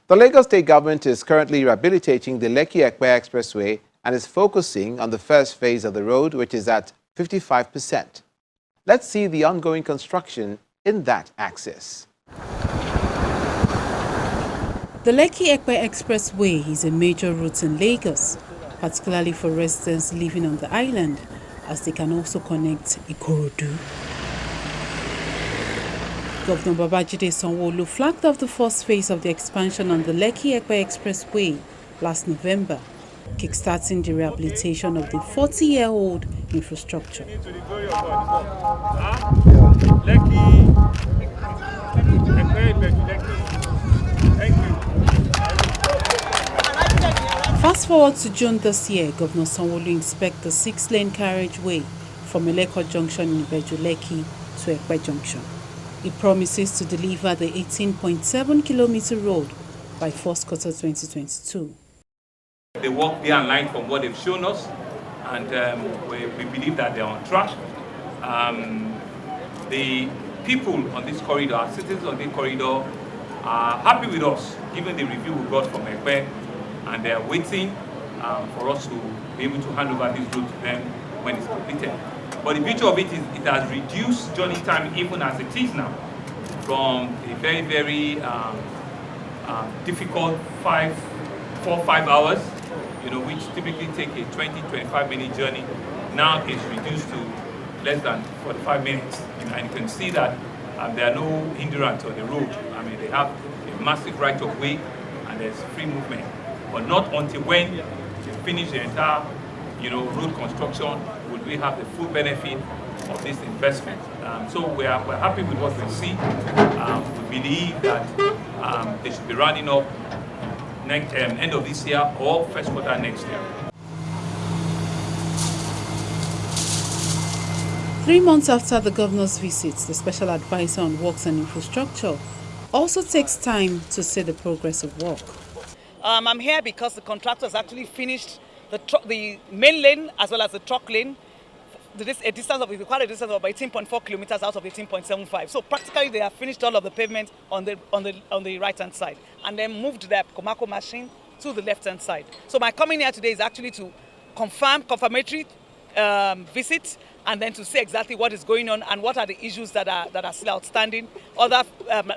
The Lagos State government is currently rehabilitating the Lekki-Epe Expressway and is focusing on the first phase of the road, which is at 55%. Let's see the ongoing construction in that axis. The Lekki-Epe Expressway is a major route in Lagos, particularly for residents living on the island, as they can also connect Ikorodu. Governor Babajide Sanwo-Olu flagged off the first phase of the expansion on the Lekki-Epe Expressway last November, kickstarting the rehabilitation of the 40-year-old infrastructure. Fast forward to June this year, Governor Sanwo-Olu inspected the 6-lane carriageway from Eleko Junction in Ibeju-Lekki to Epe Junction. It promises to deliver the 18.7-kilometer road by first quarter 2022. They work day and night from what they've shown us, and we believe that they're on track. The people on this corridor, our citizens on this corridor, are happy with us, given the review we got from Epe, and they are waiting for us to be able to hand over this road to them when it's completed. But the beauty of it is it has reduced journey time even as it is now, from a very, very difficult 4 or 5 hours, which typically take a 20-25 minute journey. Now it's reduced to less than 45 minutes. And you can see that there are no hindrance on the road. I mean, they have a massive right of way and there's free movement. But not until when they finish the entire road construction would we have the full benefit of this investment. So we're happy with what we see. We believe that they should be running up next end of this year or first quarter next year. 3 months after the governor's visit, the special advisor on works and infrastructure also takes time to see the progress of work. I'm here because the contractor has actually finished the main lane as well as the truck lane. A distance of about 18.4 kilometers out of 18.75. So practically they have finished all of the pavement on the right hand side and then moved their Komako machine to the left hand side. So my coming here today is actually to confirmatory visit and then to see exactly what is going on and what are the issues that are still outstanding, other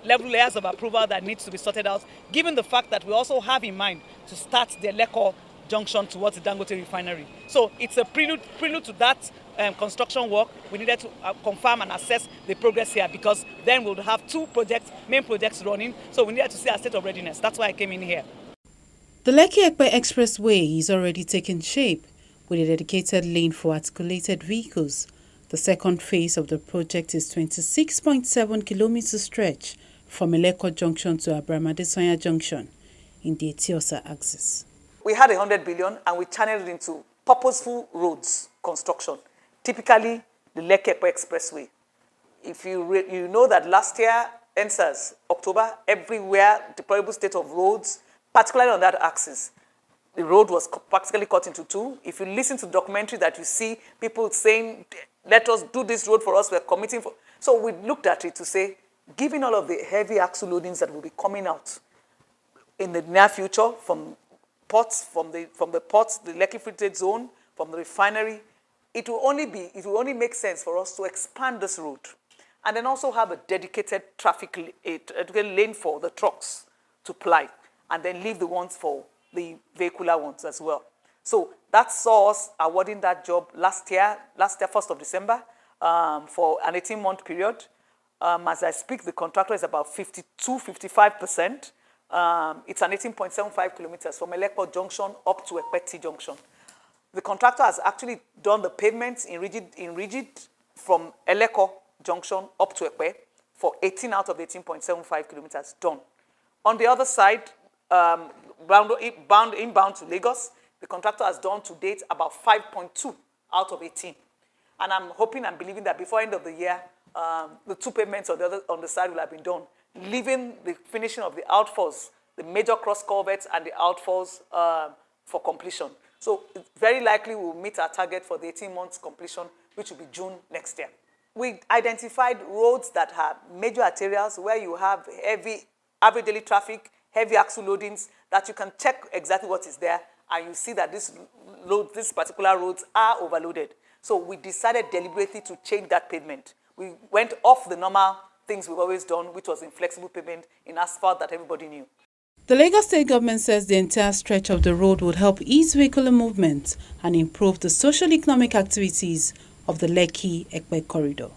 layers of approval that needs to be sorted out, given the fact that we also have in mind to start the Lekki junction towards the Dangote refinery. So it's a prelude to that construction work. We needed to confirm and assess the progress here because then we'll have 2 main projects running. So we needed to see our state of readiness. That's why I came in here. The Lekki-Epe Expressway is already taking shape with a dedicated lane for articulated vehicles. The second phase of the project is 26.7 kilometer stretch from Eleko Junction to Abraham Adesanya Junction in the Etiosa axis. We had 100 billion and we channeled it into purposeful roads construction, typically the Lekki-Epe Expressway. If you know that last year, NSAS, October, everywhere, deplorable state of roads, particularly on that axis, the road was practically cut into 2. If you listen to the documentary that you see people saying, let us do this road for us, we're committing for. So we looked at it to say, given all of the heavy axle loadings that will be coming out in the near future from ports, from the ports, the Lekki Free Trade Zone, from the refinery, it will only make sense for us to expand this road and then also have a dedicated lane for the trucks to ply and then leave the ones for the vehicular ones as well. So that saw us awarding that job last year, 1st of December, for an 18-month period. As I speak, the contractor is about 55%. It's an 18.75 kilometers from Eleko Junction up to Epe Junction. The contractor has actually done the pavements in rigid from Eleko Junction up to Epe for 18 out of the 18.75 kilometers done. On the other side, inbound to Lagos, the contractor has done to date about 5.2 out of 18. And I'm hoping and believing that before end of the year, the 2 pavements on the side will have been done, leaving the finishing of the outfalls, the major cross culverts and the outfalls for completion. So it's very likely we'll meet our target for the 18 months completion, which will be June next year. We identified roads that have major arterials where you have heavy average daily traffic heavy axle loadings, that you can check exactly what is there, and you see that these particular roads are overloaded. So we decided deliberately to change that pavement. We went off the normal things we've always done, which was in flexible pavement, in asphalt that everybody knew. The Lagos State government says the entire stretch of the road would help ease vehicular movement and improve the social-economic activities of the Lekki-Epe corridor.